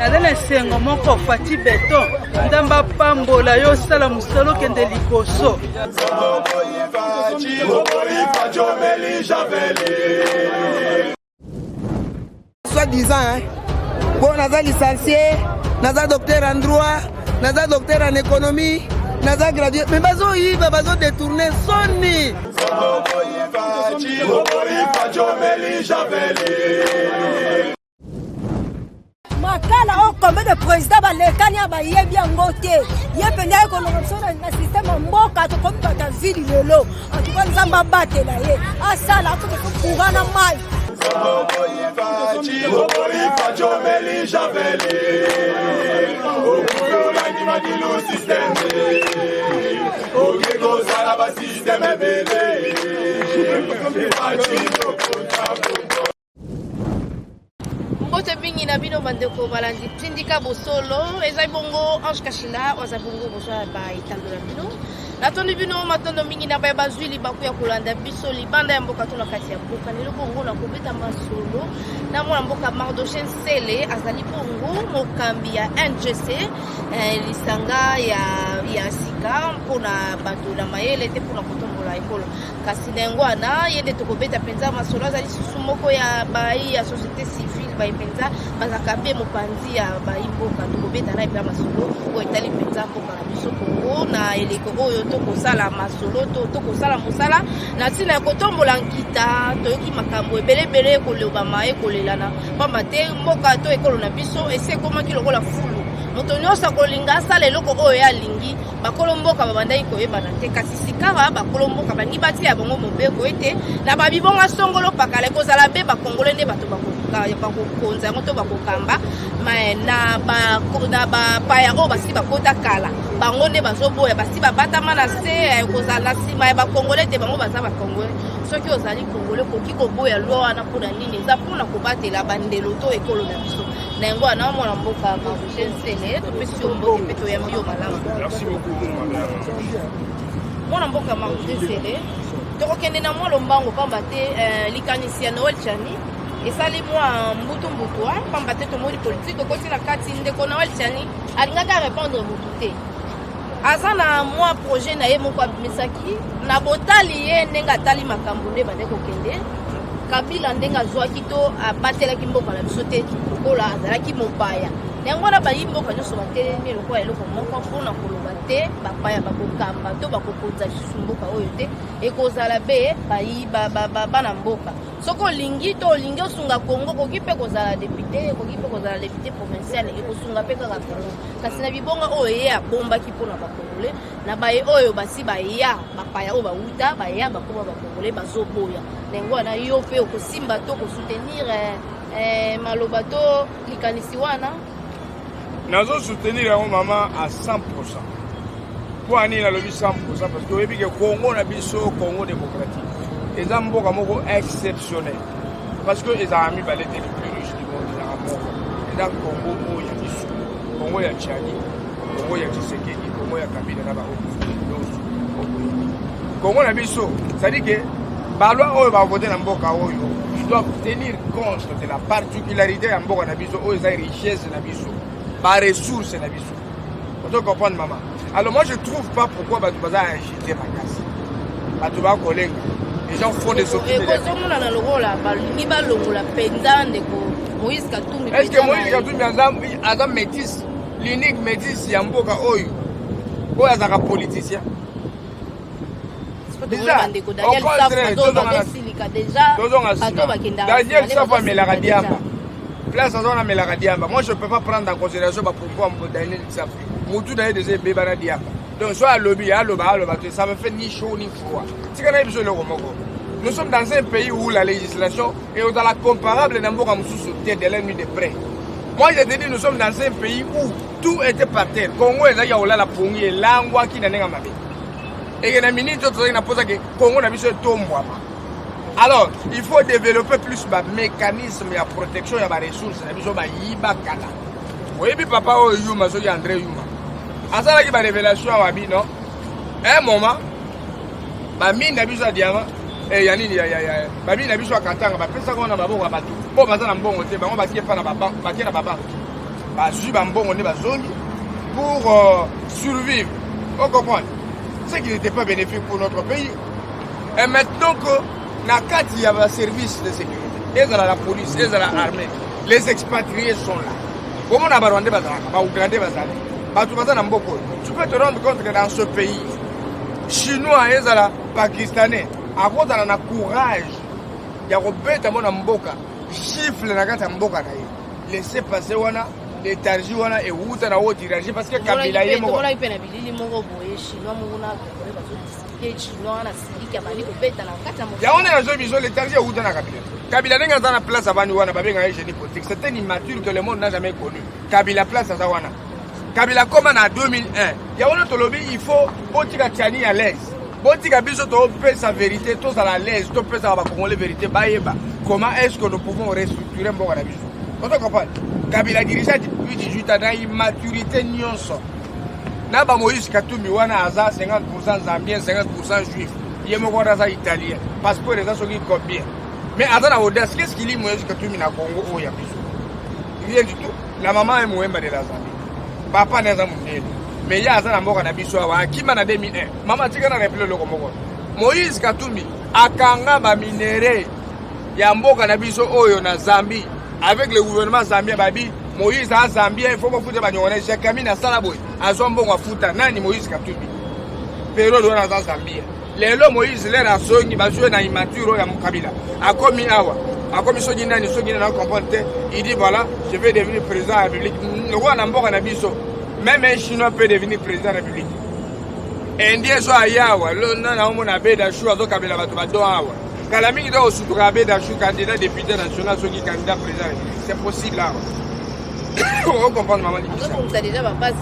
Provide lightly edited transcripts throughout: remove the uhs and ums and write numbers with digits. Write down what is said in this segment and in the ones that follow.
Nazana sengo moko fati beton. Ndamba pambola yo sala musolo kende likoso. Soi-disant, bon, naza licencié, naza docteur en droit, naza docteur en économie, naza gradué, mais bazo yiba, bazo détourner soni. Makala o combien de présidents balekani abayebi yango te ye penda économie na système mboka to comme ta ville lelo en tout cas nzamba batela ye asala to ko na mai Mbote bingi na bino bandeko balandi tindika bosolo ezai bongo Ange Kashila oza bongo bosolo ba itandola bino natondi bino matondo mingi na ba bazwili bakuya kolanda biso libanda ya mboka to na kati ya mboka lelo bongo na kobeta masolo na mwana mboka Mardochen Sele azali bongo mokambi ya NGC lisanga ya sika mpona bato na mayele te mpona kotombola ekolo kasi nengwana yende tokobeta penza masolo azali susu moko ya bai ya société civile bai penza bazaka be mopanzi ya bai mboka tokobeta na epela masolo oyo etali penza mboka na biso Kongo na eleko oyo tokosala masolo tokosala mosala na ntina ya kotombola nkita toyoki makambo ebelebele ekolobama ekolelana pamba te mboka to ekolo na biso ese ekomaki lokola fulu moto nyonso akolinga asala eloko oyo ye alingi bakolo mboka babandaki koyebana te kasi sikaba bakolo mboka baningi batia bango mobeko ete na babibonga songolo pakala ekozala be bakongole nde bato bakokonza yango to bakokamba na bapaya oyo basi bakota kala bango nde bazoboya basi babatama na se ekozala na nsima ya bakongole te bango baza bakongole soki ozali kongole koki koboya lwa wana mpona nini eza mpona kobatela bandelo to ekolo na biso na yango wana mwana mboka Mardochen Sele topesi yo mboka mpe toyambi yo malamu mwana mboka Mardochen Sele tokokende na mwa lombango pamba te likanisi ya Noel Tchani esali mwa mbutu pamba te tomoni politike okoti na kati ndeko Noel Tchani alingaki arépondre mutu te aza na mwa projet na ye moko abimisaki na botali ye ndenge atali makambo nde bande kokende Kabila ndenge azwaki to abatelaki mboka na biso te lokola azalaki mopaya yango wana bayimboka nyonso batelemi lokola eloko moko mpona koloba te bapaya bakokamba to bakokonza lisusu mboka oyo te ekozala be bana mboka soki olingi to olingi osunga Kongo koki mpe kozala député koki mpe kozala député provincial ekosunga mpe kaka Kongo kasi na bibonga oyo ye abombaki mpona bakongole na baye oyo basi baya bapaya oyo bauta baya bakoma bakongole bazoboya nango wana yo mpe okosimba to kosoutenir maloba to likanisi wana nazo soutenir yango mama à 100%. Pour ani na lobi 100% parce que oyebi ke Congo na biso Congo démocratique. Eza mboka moko exceptionnel. Parce que eza ami balete les plus riches du monde na mboka. Eza Congo oyo ya biso. Congo ya Tchani, Congo ya Tshisekedi, Congo ya Kabila na ba Congo na biso, ça dit que balwa oyo ba voter na mboka oyo, ils doivent tenir compte de la particularité ya mboka na biso oyo eza richesse na biso. Par ressources na biso. On doit comprendre maman. Alors moi je trouve pas pourquoi batu baza agiter ma casse. Batu ba kolenga. Les gens font des sorties de la na lokola balingi balongola penza ndeko Moïse Katumbi. Est-ce que Moïse Katumbi azam métis, l'unique métis ya mboka oyo. Oyo azaka politicien. Déjà, Daniel Safa melaka diamba. Place on a melaka diamba. Moi je peux pas prendre en considération pourquoi Daniel Safa. Moutou d'ailleurs des bébana diamba. Donc soit à lobby, ça me fait ni chaud ni froid. Nous sommes dans un pays où la législation est dans la comparable dans de l'ennemi de près. Moi je te dis, nous sommes dans un pays où tout était par terre. Congo est là, la pongi, l'angwa qui n'a pas ma vie. Et il y a une minute où on a posé que Congo n'a pas de tombe. Alors, il faut développer plus de mécanismes de protection et de ressources. Vous voyez, papa, Yuma, André Yuma. À ça, il y a une révélation à Wabi, non? Un moment, Bami n'a pas de diamant. Et Yanni, Bami n'a pas de Katanga. Parce qu'on a un bon bateau. Bon, on a un bon hôtel. On va pas na baba. bazwi bambongo nde bazongi pour survivre. Vous comprenez? Ce qui n'était pas bénéfique pour notre pays. Et maintenant que il y a un service de sécurité, et dans la police, et dans l'armée, les expatriés sont là. Comment on a barondé tu peux te rendre compte que dans ce pays, Chinois et Pakistanais, à cause de la courage, il y a un peu de mboka, chiffre la mboka, laissez passer les tarjis et où tu as haut tirage parce que Kabila est mort. Kabila n'a place avant nous, c'était une immature que le monde n'a jamais connue. Kabila place à Zawana. Kabila comme en 2001. Il faut Botika Tiani à l'aise. Botika Biso to peut sa vérité, tous à la l'aise, to peut savoir comment les vérités baïba. Comment est-ce que nous pouvons restructurer Mbonga Biso? Vous comprenez? Kabila dirige depuis 18 ans, immaturité nyonso. Naba Moïse Katumbi wana aza 50% Zambien, 50% juif. Yemoko aza italien. Passeport les gens combien? Mais attends la audace, qu'est-ce qu'il dit Moïse Katumbi na Congo au Yabiso? Rien du tout. La maman est Mouemba de la Zambie. Papa n'est pas mon. Mais il y a un amour à Nabiso qui m'a 2001. Maman tika na rappelé le Congo. Moïse Katumbi akanga ba minéré ya mboka na biso oyo na Zambie avec le gouvernement zambien babi Moïse a Zambien il faut pas foutre ba nyone Jacami na Salaboy azombo wa futa nani Moïse Katumbi pero do na Zambie lelo Moïse le na songi ba jouer na immature ya Mukabila akomi awa akomi sogi nani sogi na comprendre il dit voilà je vais devenir président de la République le roi na mboka na biso même un Chinois peut devenir président de la République Indien so ayawa lo na omona beda shu azo Kabila bato ba do awa Kalami doit aussi trouver d'un candidat député national, ceux qui candidat président. C'est possible là. On comprend maman. On a déjà ma base.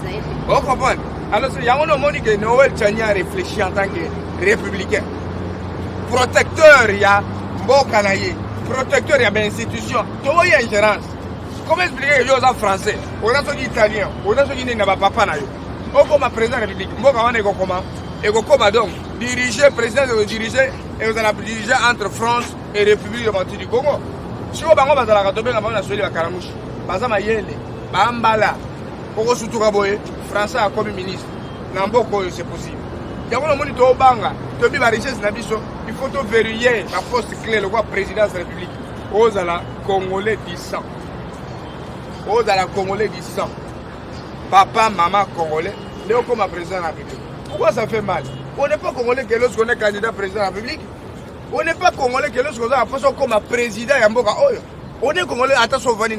On comprend. Alors il y a un moment que Noël Tchania réfléchit en tant que républicain. Protecteur, il y a bon canaillé. Protecteur, il y a une institution. Tout il y a ingérence. Comment expliquer que je suis français? On a ceux qui italien. On a ceux qui n'ont pas papa na yo. On comme président de la République. Moi quand on est comment? Et comment donc diriger président de diriger et vous allez diriger entre France et République démocratique du Congo. Si vous bango bazala katobe na bana soli ba karamushi. Baza mayele, bambala. Koko sutuka boye, français a comme ministre. Namboko c'est possible. Yango na moni to banga, to bi ba richesse na biso, il faut to vérifier la poste clé le roi président de la République. Ozala congolais du sang. Ozala congolais du sang. Papa, maman congolais, léo comme président de la République. Pourquoi ça fait mal? On n'est pas congolais que lorsqu'on est candidat président de la République. On n'est pas congolais que lorsqu'on a l'impression comme président de Mboka. On est congolais, attention, on est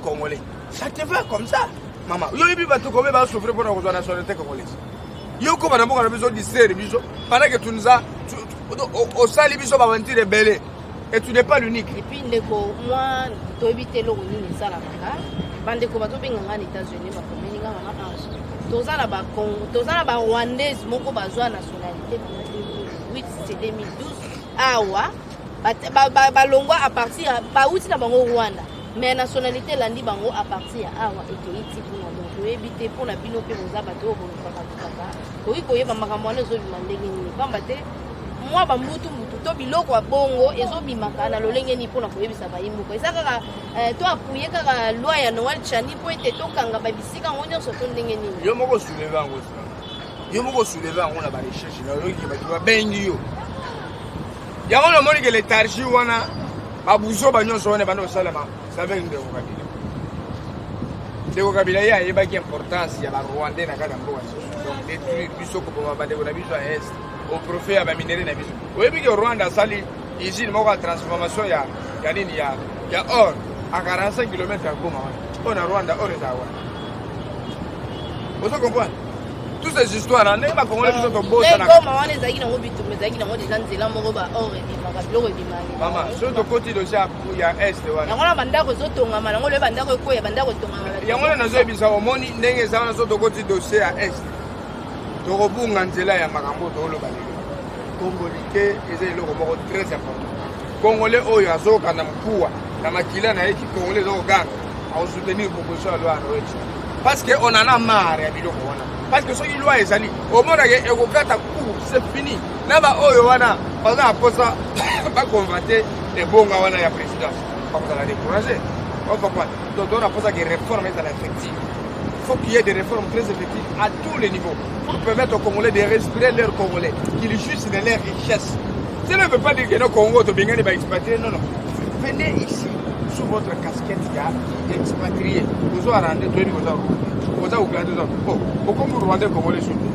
congolais. Ça te va comme ça, maman. Yo ibi batu comme va souffrir pour la nationalité congolaise. Yo comme na Mboka na biso distraire biso pendant que tu nous as au sali biso ba mentir rebelle. Et tu n'es pas l'unique. Et puis ndeko moi to éviter lo ni sala maka. Bande ko bato benga ngani États-Unis ba komeninga mama ange. Tozala ba Rwandaise moko bazwa nationalité 2008 c'est 2012 awa balongwa à partir ba uti na bango Rwanda mais nationalité landi bango à partir awa ekeiti pour donc éviter pour la bino pe boza bato ko kaka ko yeba makambo na zo bimandenge ni pamba te moi ba mutu to biloko bongo ezo bimaka na lolenge ni pona ko yebisa ba yimuko esaka to apuye kaka loi ya Noël Chani po ete to kanga ba bisika ngonyo so to ndenge ni yo moko soulever ngo yo moko soulever ngo na ba recherche na yo ki ba bengi yo ya ngona moni ke les tarji wana ba buzo ba nyonso wana ba no salama ça veut dire ko Kabila ya yeba ki importance ya ba Rwandais na kada mboka donc détruire biso ko ba de ko na biso à est au profit à minéré na biso. Oui bi au Rwanda sali usine moko à transformation ya nini ya or à 45 km à Goma. On a Rwanda or est à wa. Vous comprenez? Toutes ces histoires là, n'est pas comment les gens sont beaux ça. Goma wana ezaki na mobitu mezaki na modi zanzela moko ba or et ba biloko bimani. Maman, sur le côté de ça ya est wana. Ya ngona bandako zotonga mana ngolo bandako ko ya bandako tonga. Ya ngona nazo bisa omoni ndenge za wana sur le côté de ça à est. Torobunga nzela ya makambo to lo bali. Congolais ezali loko moko très important. Congolais oyo azoka na mpuwa na makila na yeki Congolais zo ganga au soutenir proposition ya loi Noël. Parce que on en a marre ya biloko wana. Parce que soki loi ezali au monde ke ekokata coup c'est fini. Na ba oyo wana baza aposa ba convoiter et bonga wana ya président. Pas ça la décourager. On comprend. Donc on a pour ça que les réformes sont effectives. Il faut qu'il y ait des réformes très effectives à tous les niveaux pour permettre aux Congolais de respirer l'air congolais, qu'ils jouissent de leur richesse. Ça ne veut pas dire que nos Congolais va expatrier, non, non. Venez ici sous votre casquette d'expatrié. Vous avez rendu deux niveaux. Vous avez regardé ça. Oh, pourquoi vous rendez Congolais sur nous?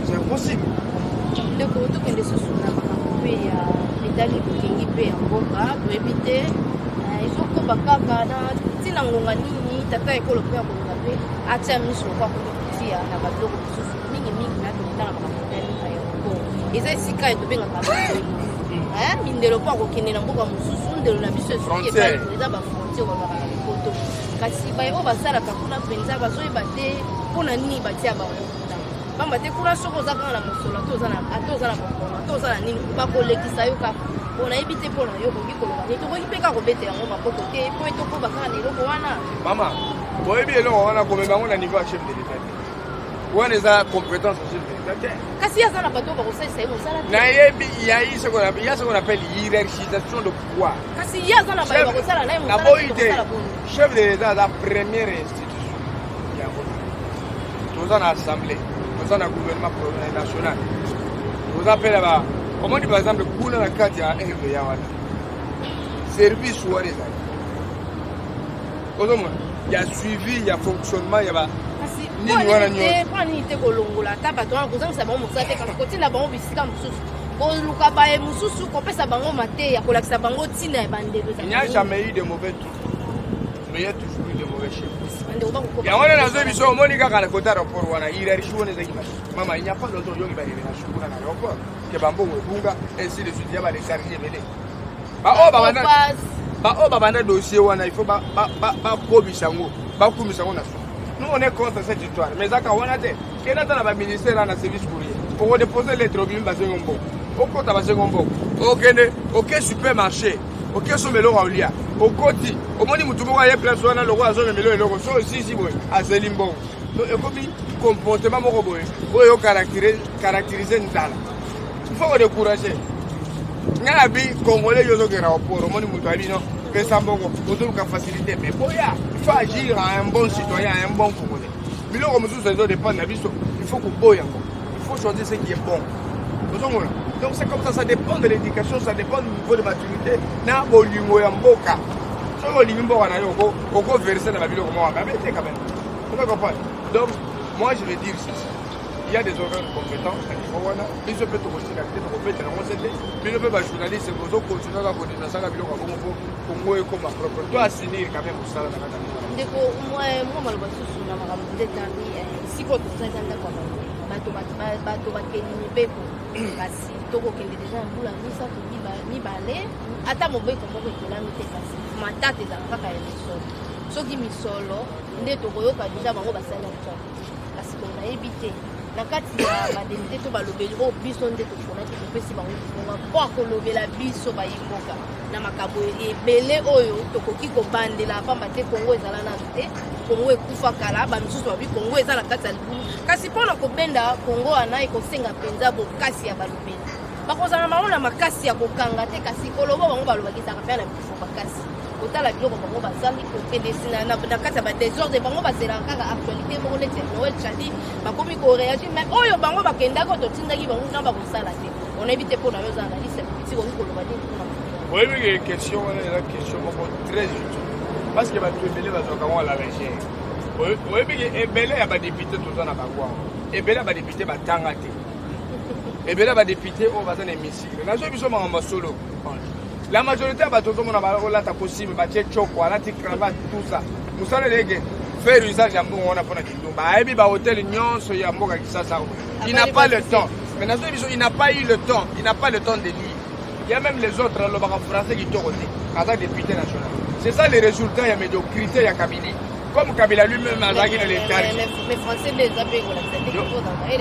C'est impossible. Le Congo qui est sous la l'État libre qui est en Boka pour éviter. Il faut que Bakaka, si la Ngongani, Tata et Colopia, a terminé sur le corps de Tia, la Bateau, et ça, c'est quand il y a un mine de l'opéra qui est dans beaucoup de la mission qui est pas les abats frontières au Barakoto. Kasi ba yo basala kakuna penza bazo ibate pona nini batia ba bamba te kula soko za kana mosola toza na nini ba kolekisa yo ka pona ibite pona yo ko koloba ni to ko ipeka ko bete yango maboko te po eto ko bakana ni loko wana mama boyebi eloko wana ko memba ngona niveau chef de l'état wana za compétence chef de l'état kasi ya sana bato ba ko sai sai mosala na yebi ya ce qu'on appelle hiérarchisation de pouvoir kasi ya sana ba ko sala na mo sala chef de l'état la première institution ya ko toza na assemblée toza na gouvernement national toza pe là comment dit par exemple kuna na kati ya RV ya wana service wana ezali ozomo ya suivi ya fonctionnement ya ba nini wana nyo kwa nini te kolongola ta bato wana kozangisa bango mosala te kasi kotinda bango bisika mosusu koluka baye mosusu kopesa bango mate ya kolakisa bango ntina ya bandeko il n'y a jamais eu de mauvais trucs mais il y a toujours eu de mauvais chefs ya wana nazo biso omoni kaka na kota rapport wana hiérarchie wana ezaki mama il n'y a pas longtemps yoki barevelation kuna na rapport ke bambongo ebunga ainsi de suite ya balecharge ebele bao babanda dossier wana il faut bakobisa yango bakumisa yango na so nous on est contre cette histoire mais zaka wana te kena ta na baministère na service courrier pour déposer lettre obimi basengo mbongo okota basengo mbongo okende oke supermarché oke somelo olia okoti omoni mutu moko aye place wana loko azomemelo eloko so sisi boye azeli mbongo donc ekomi comportement moko boye oyo caractériser nzala il faut décourager ngana bi congolais yozo ke rapport omoni mutu abi non pesa mbongo otoluka facilité mais boya il faut agir à un bon citoyen à un bon congolais biloko mosusu ezo dépendre na biso il faut koboya ngo il faut choisir ce qui est bon donc c'est comme ça dépend de l'éducation ça dépend du niveau de maturité na bolingo ya mboka soki olingi mboka na yo okoverse na babiloko moko mabe te quand même vous comprenez donc moi je vais dire ceci il y a des organes compétents à niveau wana biso mpe tokotika te tokobetela ngo sete bino mpe bajournaliste bozokontinue kaka kodinasaka biloko ya bongo kongo ekoma propre to asinir quand même kosala na kata ndeko mwa maloba susu na makambo nde tandi sikoyo toza eza ndako ya bato bakeni mibeko kasi tokokende deja ya mbula misato mibale ata mobeko moko ekelami te kasi matata ezala kaka ya misolo soki misolo nde tokoyoka deja bango basali ya mtoko kasi tonayebi te na kati ya bademite to balobeli oyo biso nde toponaki topesi bango kifonga mpo akolobela biso bayimboka na makambo ebele oyo tokoki kobandela pamba te kongo ezala nano te kongo ekufa kala bamisusu babi kongo eza na kati ya libulu kasi mpona kobenda kongo wana ekosenga mpenza bokasi ya balobeli bakozala bango na makasi ya kokanga te kasi koloba bango balobakisaka mpe na bifo bakasi kotala biloko bango bazali kokendesina na kati ya badésordre bango bazelaka kaka actualité moko neti noel chadi bakomi koréagir mais oyo bango bakendaki totindaki bango na bakosala te onayebi te mpo na yo oza na liste politique oki koloba te oyebi ke question wana eza question moko très utile parce que bato ebele bazwaka ngo la légère oyebi ke ebele ya badepute toza na bango awa ebele ya badepute batanga te ebele ya badepute oyo baza na hémicycle nazwi biso makambo solo la majorité ya bato ozomona balata possible batie choko alati cravate tout ça mosala eleke faire usage ya mbongo wana mpona kindumba ayebi bahotel nyonso ya mboka kisasa il n'a pas le temps mais nazwi biso il n'a pas eu le temps il n'a pas le temps de lire il y a même les autres lobaka français kitoko te aza député national c'est ça les résultats ya médiocrité ya Kabila comme Kabila lui-même azalaki na l'état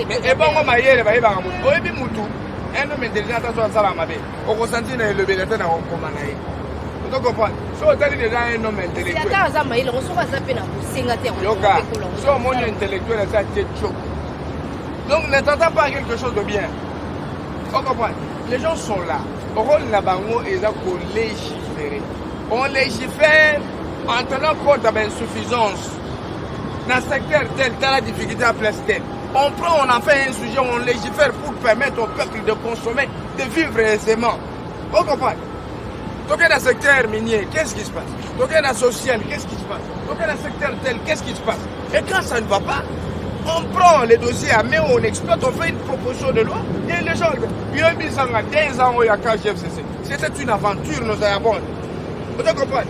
mais ebongo mayele bayebaka mutu oyebi mutu un homme intelligent attention asala mabe okosanti na elobela te na kokoma na ye ozo comprendre so otali déjà un homme intellectuel yoka so omoni intellectuel asa tie chok donc n'attendant pas quelque chose de bien on comprend les gens sont là rôle na bango eza kolégiférer on légifère en tenant compte de l'insuffisance, dans le secteur tel, dans la difficulté à place tel, on prend, on en fait un sujet, on légifère pour permettre au peuple de consommer, de vivre aisément. Vous comprenez? Donc dans le secteur minier, qu'est-ce qui se passe? Donc dans le social, qu'est-ce qui se passe? Donc dans le secteur tel, qu'est-ce qui se passe? Et quand ça ne va pas, on prend les dossiers à main, on exploite, on fait une proposition de loi, et les gens, il y a 10 ans, il y a KGFCC. C'était une aventure, nous avons. Vous comprenez?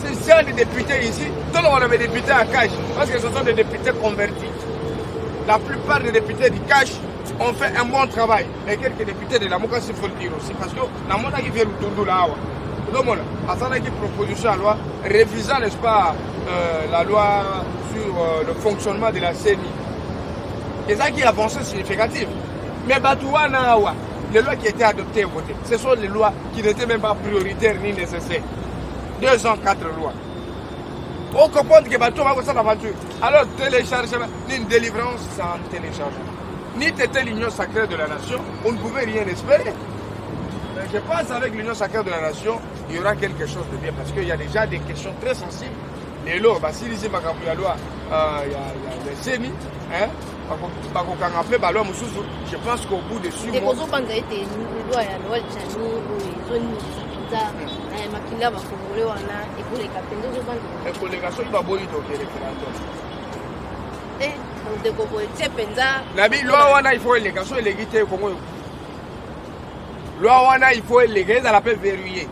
C'est ça les députés ici, tout le monde avait des députés à cash, parce que ce sont des députés convertis. La plupart des députés du cash ont fait un bon travail. Et quelques députés de la Mouka, il faut le dire aussi, parce que la Mouka qui fait le tour de là, donc à ça, qui proposition à loi, refusant, n'est-ce pas, la loi sur le fonctionnement de la CENI. Et ça qui est avancé significatif. Mais Batouana, les lois qui étaient adoptées et votées, ce sont les lois qui n'étaient même pas prioritaires ni nécessaires. 204 lois. On comprend que Batou va faire l'aventure. Alors, téléchargement, ni une délivrance sans téléchargement. Ni c'était l'union sacrée de la nation, on ne pouvait rien espérer. Mais je pense qu'avec l'union sacrée de la nation, il y aura quelque chose de bien parce qu'il y a déjà des questions très sensibles. Les lois, si ici, il y a des CENI, hein, je pense qu'au bout de 6 mois. il faut éléguer, ça l'appelle verrouiller.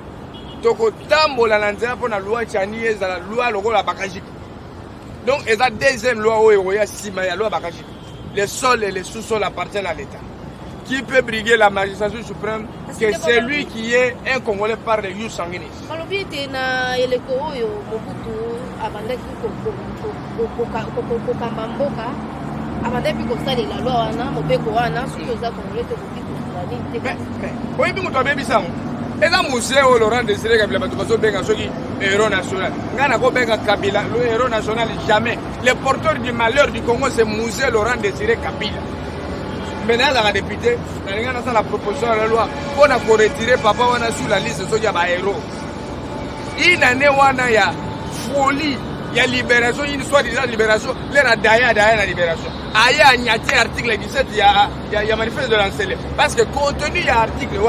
Donc, donc, il y a deuxième loi où il y a 6 loi Bakajik. Les sols et les sous-sols appartiennent à l'État. Qui peut briguer la magistrature suprême? C'est celui qui est un Congolais par les jus sanguinis. Et là, musée au Laurent Désiré Kabila, le héros national. Le héros national, jamais. Les porteurs du malheur du Congo, c'est musée Laurent Désiré Kabila. Maintenant, la députée, la proposition de la loi, on a retiré papa on a sur la liste de ceux qui ont héros. Il y a folie, il y a libération, une soi-disant libération, il y a la libération. Il y a un article 17, il y a manifeste de l'encelé. Parce que contenu, il y a article,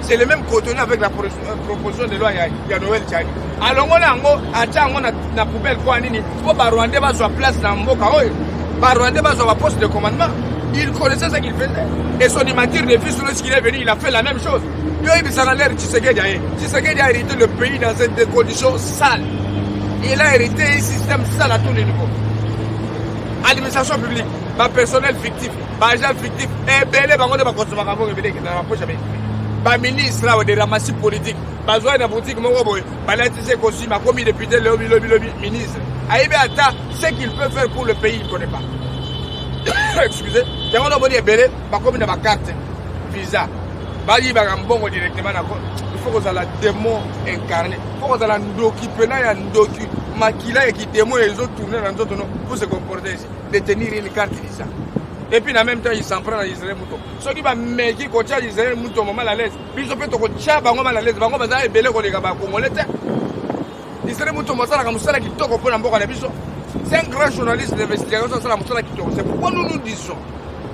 c'est le même contenu avec la proposition de loi, il y a Noël Tchani. Alors, on a poubelle quoi, pour Rwandais va sur place dans Mboka, Rwandais va sur la poste de commandement. Il connaissait ce qu'il faisait. Et son immature de fils, lorsqu'il est venu, il a fait la même chose. Tshisekedi a hérité le pays dans des conditions sales. Il a hérité un système sale à tous les niveaux. Administration publique, personnel fictif, agent fictif, et belé, ministre de ramassis politique, besoin de politique, comme député, ministre. Ce qu'il peut faire pour le pays, il ne connaît pas. Excusez, il y a une carte visa. Directement, il faut que la démon incarné. Il faut que la ndoki maquilla et qui démon et les autres tourner dans d'autres noms pour se comporter ici. Détenir une carte visa. Et puis en même temps, il s'en prend à Israël Mouton. Ceux qui vont mettre à Israël Mouton, mal à l'aise. Puis ils ont fait un mal à l'aise. Israël Mouton, c'est un grand journaliste d'investigation. C'est pourquoi nous disons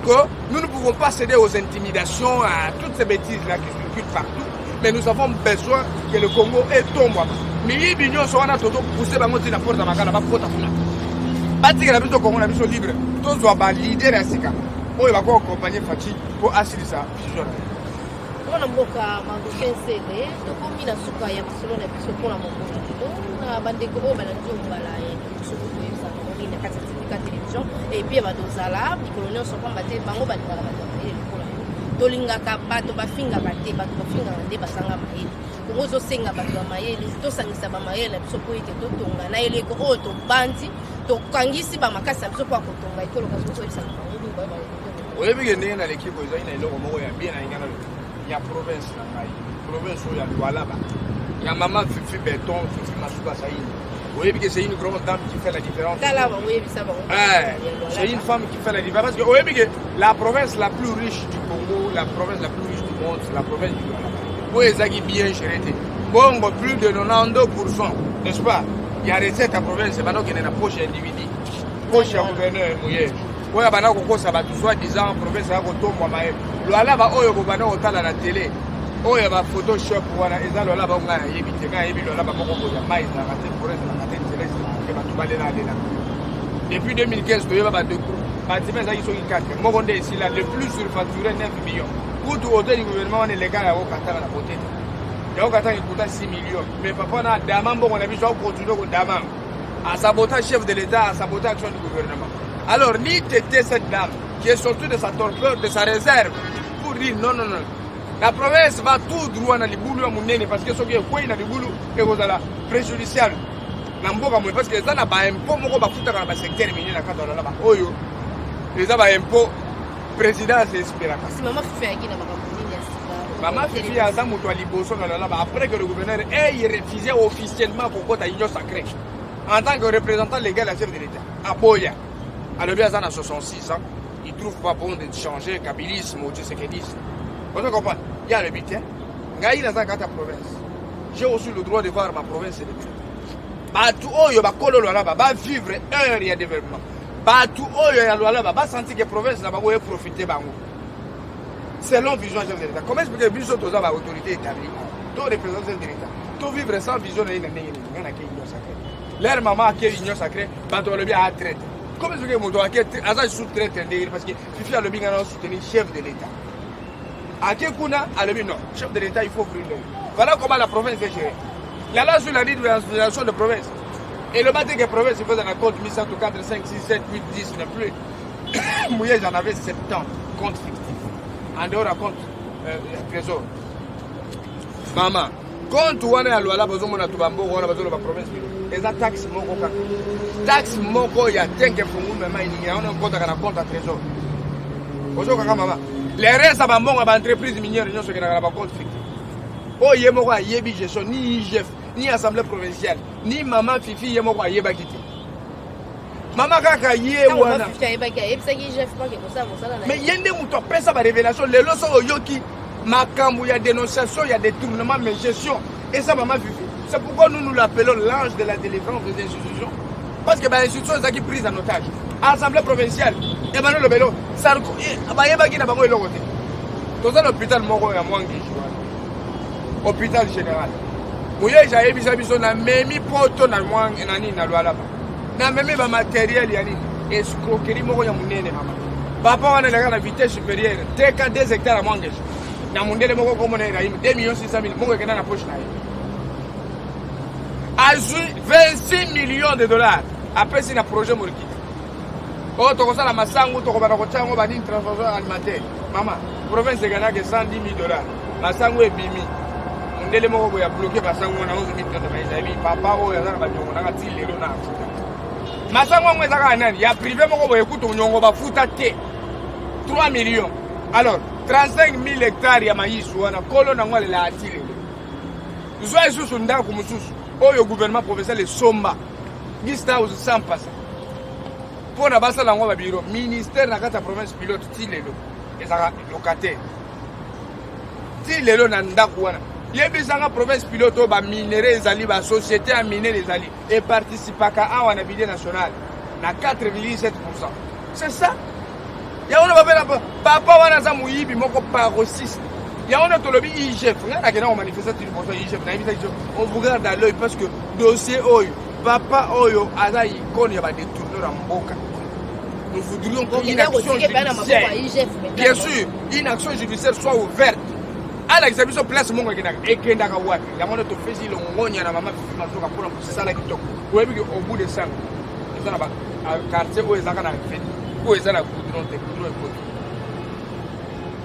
que nous ne pouvons pas céder aux intimidations, à toutes ces bêtises-là qui circulent partout. Mais nous avons besoin que le Congo est tombé. Mais il y a poussé la porte à Makana, pas pour parce que la Congo est libre. Tous doivent leader à Sika. On va accompagner Fachi pour assurer ça. On a beaucoup de CD, donc on a souka ya selon les personnes pour la montre. On a bandé ko ba la nzongala et sur le na kati ya télévision et puis ba dozala bikolonyo so pa baté bango ba ndala ba et le tolingaka bato bafinga baté bato bafinga ndé basanga mayele ngozo senga bato ba mayele to sangisa ba mayele biso po ite to tonga na ele ko oto bandi to kangisi ba makasa biso po akotonga ikolo kaso ko isa ba ba oye bigende na l'équipe ozo ina eloko moko ya bien na ingana. Il y a province là, province où il y a Douala, il y a maman Fifi Béton, Fifi Masuka Saïd. Vous voyez que c'est une grande dame qui fait la différence. C'est une femme qui fait la différence. Parce que vous voyez que la province la plus riche du Congo, la province la plus riche du monde, c'est la province du Douala. Vous voyez ça qui est bien géré. Bon, plus de 92%, n'est-ce pas? Il y a recette à province, c'est maintenant qu'il y a une poche individu. Poche à gouverneur, mouillé. Oui, il y a un ça va tout soit disant, province, il y a un retour, moi, le alaba, oh, il y a un à la télé. Oh, il y a un Photoshop, voilà, et ça, le alaba, on a évité, il y a un alaba, il y a maïs, la raté, province, la raté, céleste, il y a tout balé là, depuis 2015, il y a un deux coups. Bâtiment, ça, ils sont 4. Moi, on est ici, là, le plus surfacturé, 9 millions. Pour tout hôtel du gouvernement, on est légal à Okata, à la côté. Il y a Okata qui coûte 6 millions. Mais papa, on a Daman, on a vu, on continue au Daman. À saboter chef de l'État, à saboter l'action du gouvernement. Alors, ni t'étais cette dame qui est sortie de sa torpeur, de sa réserve, pour dire non, non, non. La province va tout droit dans les boulots à Mounene parce que ce qui est quoi, il y a des boulots et vous allez préjudiciable. Parce que ça n'a pas un peu, on va foutre dans le secteur minier dans le cadre de là-bas. Oh yo, les avons un peu président, c'est inspirant. Maman fait qui n'a pas Maman Fifi a ça, mouton à Liboso là-bas. Après que le gouverneur ait refusé officiellement pour côté Union Sacrée, en tant que représentant légal à chef de l'État, à Boya. Alors bien, ça, en 66 ans, il ne trouve pas bon de changer kabilisme ou tshisekidisme. Vous comprenez? Il y a le bulletin. Il y a la province. J'ai aussi le droit de voir ma province. Batou oyo ba kololo là ba vivre heure ya développement. Batou oyo ya loi là ba sentir que province là ba oyo profiter bango. Selon vision chef de l'État. Comment expliquer biso toza ba autorité établie? To représenter de l'État. To vivre sans vision na ndenge ngana ke union sacrée. Leur maman a quelle union sacrée? Batou le bien à traite. Comment expliquer moto a quelle azaj sous-traite parce que Fifi a le bien à soutenir chef de l'État. À Kekuna a le bien non, chef de l'État il faut ouvrir l'œil. Voilà comment la province est gérée. La loi sur la régulation de province. Et le matin que province, il faut dans la compte 1104, 5, 6, 7, 8, 10, ne plus. Moi, j'en avais 7 ans, compte fictif. En dehors, compte trésor. Maman, compte où on est à loi là, besoin de Tubambo, on a besoin de la province. Et ça, taxe, mon coca. Taxe, mon coca, il y a tant que pour nous, mais il y a un compte à compte à trésor. Bonjour, maman. Les restes à Bambon, à l'entreprise minière, ils sont dans la compte fictif. Oh, il y a un yebi gestion, ni IGF, ni assemblée provinciale, ni maman Fifi, il y a un yeba kiti. Maman kaka yewana. Mais il y a des moutons, ça va révélation. Les leçons au yoki, makambu, il y a dénonciation, il y a détournement, mais gestion. Et ça, maman Fifi. C'est pourquoi nous l'appelons l'ange de la délivrance des institutions. Parce que les institutions sont qui prises en otage. Assemblée provinciale, Emmanuel Lebelo, Sarko, Abayeba qui n'a pas eu l'autre. Tout ça, l'hôpital Moro est à Mwangi. Hôpital général. Mouye j'ai vu ça biso na memi poto na mwangi na nini na loi là-bas. Na memi ba matériel ya nini escroquerie moko ya munene mama. Papa wana la vitesse supérieure, teka 2 hectares à mwangi. Na mundele moko komo na ira 2,600,000 moko kena na poche na ye. Azui 26 millions de dollars. Après c'est un projet moliki. Oh to kosala masangu to ko bana ko chango ba nini transformation alimentaire. Mama, province de Ghana que 110,000 dollars. Masangu e bimi. Ndele moko ya bloqué basango na 11 millions de maïs. Papa o ya na ba nyongo na kati lelo na Afrika. Masango ngwe zaka nani ya privé moko boye kutu nyongo ba futa te 3 millions. Alors 35,000 hectares ya maïs wana kolo na ngwa la atile. Zwa isusu ndako mususu. Oyo gouvernement provincial somba. Gista aux 100 passer. Pour na basa la ngwa ba biro ministère na kata province pilote ti lelo. Ezaka locataire. Ti lelo na ndako wana. Yebisanga province pilote ba minerais ezali ba société à miner les ali et participe à awa na budget national na 4,7%. C'est ça. Ya ona ba papa wana za muyibi moko paroxiste. Ya ona to lobi IGF, ngana kena on manifester une bonne IGF na invite on vous garde à l'œil parce que dossier oyo papa oyo aza icône ya ba détourneur en mboka. Nous voudrions qu'une action judiciaire, bien sûr, une action judiciaire soit ouverte. À l'examen place mongo ekenda ka wapi la mono to fezi lo ngonya na mama Fifi matoka pour sala kitoko webi ke au bout de ça ça na ba quartier o ezaka na fete o ezala goudron te goudron ko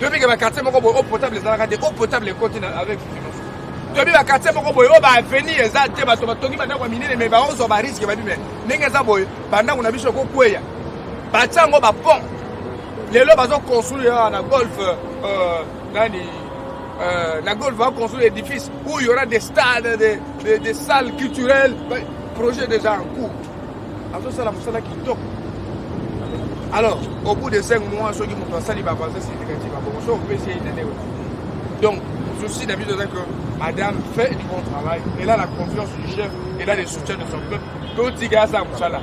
depuis que ba quartier moko bo eau potable ezala de eau potable continue avec Fifi depuis ba quartier moko bo o ba venir ezate ba to ba tongi ba ndako minene mais ba ozo ba risque ba bibe ndenge za boy banda kuna biso ko kweya ba tsango ba pont lelo bazo construire na golf nani la Golfe va construire des édifices où il y aura des stades, des salles culturelles. Projet déjà en cours. Alors, au bout de 5 mois, ceux qui m'ont passé, ils vont passer significativement. Donc, souci d'habitude c'est que madame fait du bon travail, elle a la confiance du chef, elle a le soutien de son peuple. Tout ce qui a ça, là.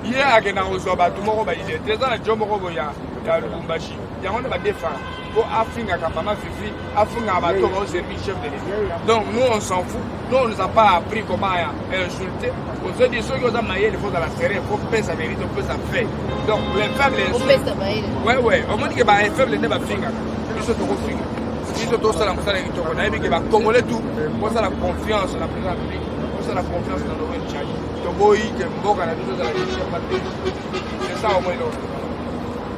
Hier, à Genarozoba, tout le monde va dire, c'est ça, le job, il y a le Bumbashi. Il y a un défense pour Afrika, Kapama Fifi, Afrika, au service chef de l'État. Donc, nous, on s'en fout. Nous, on ne nous a pas appris comment insulter. On se dit, ceux qui ont maillé, il faut dans la serrer, il faut payer sa vérité, il faut sa fait. Donc, les faibles, les insultent. Ouais. Au moins, que les faibles, ne pas finir. Ils sont trop finir. Ils sont tous là, on a dit que les Congolais, tout, pour ça, la confiance, la présidence publique, pour ça, la confiance dans le Tchad. C'est ça au moins l'autre.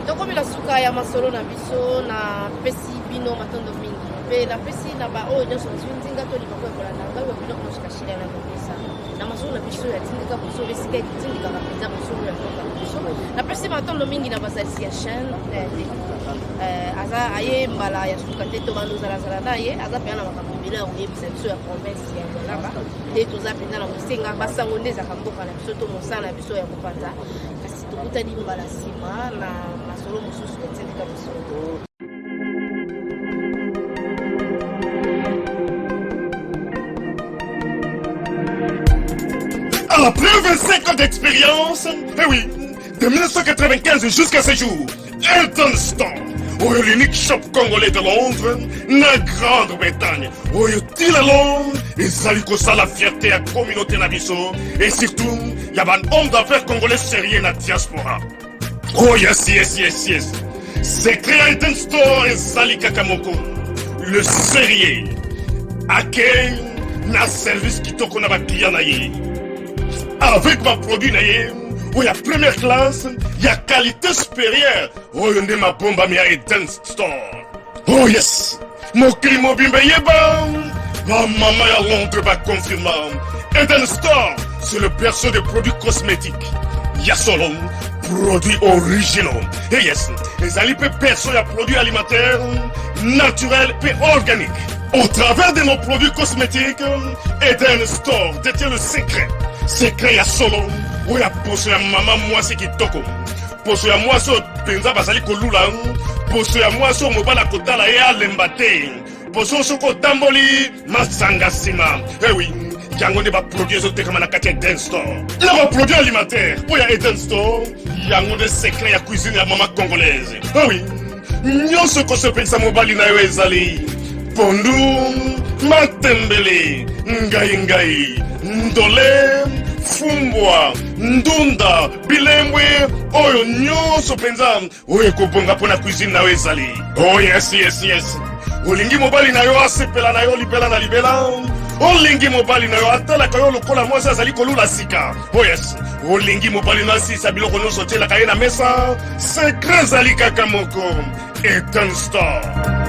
Donc comme la suka ya masolo na biso na pesi bino matondo mingi pe na pesi na ba o nyoso nzinga to lipa kwa la nanga wa bino kushika shida na pesa na masolo na biso ya tindika biso besika tindika ka pesa biso ya kwa biso na pesi matondo mingi na basasi ya chaîne aza aye mbala ya suka teto banduza la zala na ye aza pe na makabila o yebisa biso ya province ya Laba te toza pe na musenga basango ndeza kamboka na biso to mosala biso ya kopanza kasi tokutani mbala sima na masolo mosusu ya tindika biso. Après 25 ans d'expérience, eh oui, de 1995 jusqu'à ce jour, Elton Store, l'unique shop congolais de Londres, la Grande-Bretagne, il à Londres, et ça lui cause la fierté à la communauté nabiso, et surtout, il y a un homme d'affaires congolais sérieux dans la diaspora. Oh yes. C'est créé Elton Store et Sali Kakamoko, le sérieux, à quel na service qui tourne à client naïe. Avec ma produit naïe, où il y a première classe, il y a qualité supérieure. Oh, il y a ma bombe à Eden Store. Oh yes, mon crime au bimbe yeba. Ma maman à Londres va confirmer. Eden Store, c'est le perso des produits cosmétiques. Il y a solo produits originaux. Et yes, les alipes perso à produits alimentaires, naturels et organiques. Au travers de nos produits cosmétiques, Eden Store détient le secret. Secret ya solo. Oya poso ya mama mwasi kitoko. Poso ya mwasi penza basali kolula. Poso ya mwasi mobala kotala ya alembate. Poso soko tamboli masanga sima. Eh oui, yango ne ba produit ezoteka na kati ya Eden Store. Na ba produit alimentaire. Oya Eden Store, yango de secret ya cuisine ya mama congolaise. Eh oui, nyonso ko se pensa mobali na yo ezali. Pondu, matembele, ngai, ndole, fumbwa, ndunda, bilembwe, oyo nyonso penza, oyo kobonga pona cuisine na ezali. Oh yes. Olingi mobali na yo asepela na yo libela na libela. Olingi mobali na yo atala kayo lokola mwasi azali kolula sika. Oh yes. Olingi mobali na sisa biloko nyonso tiela kaye na mesa. Secret zali kaka moko. Eden Store.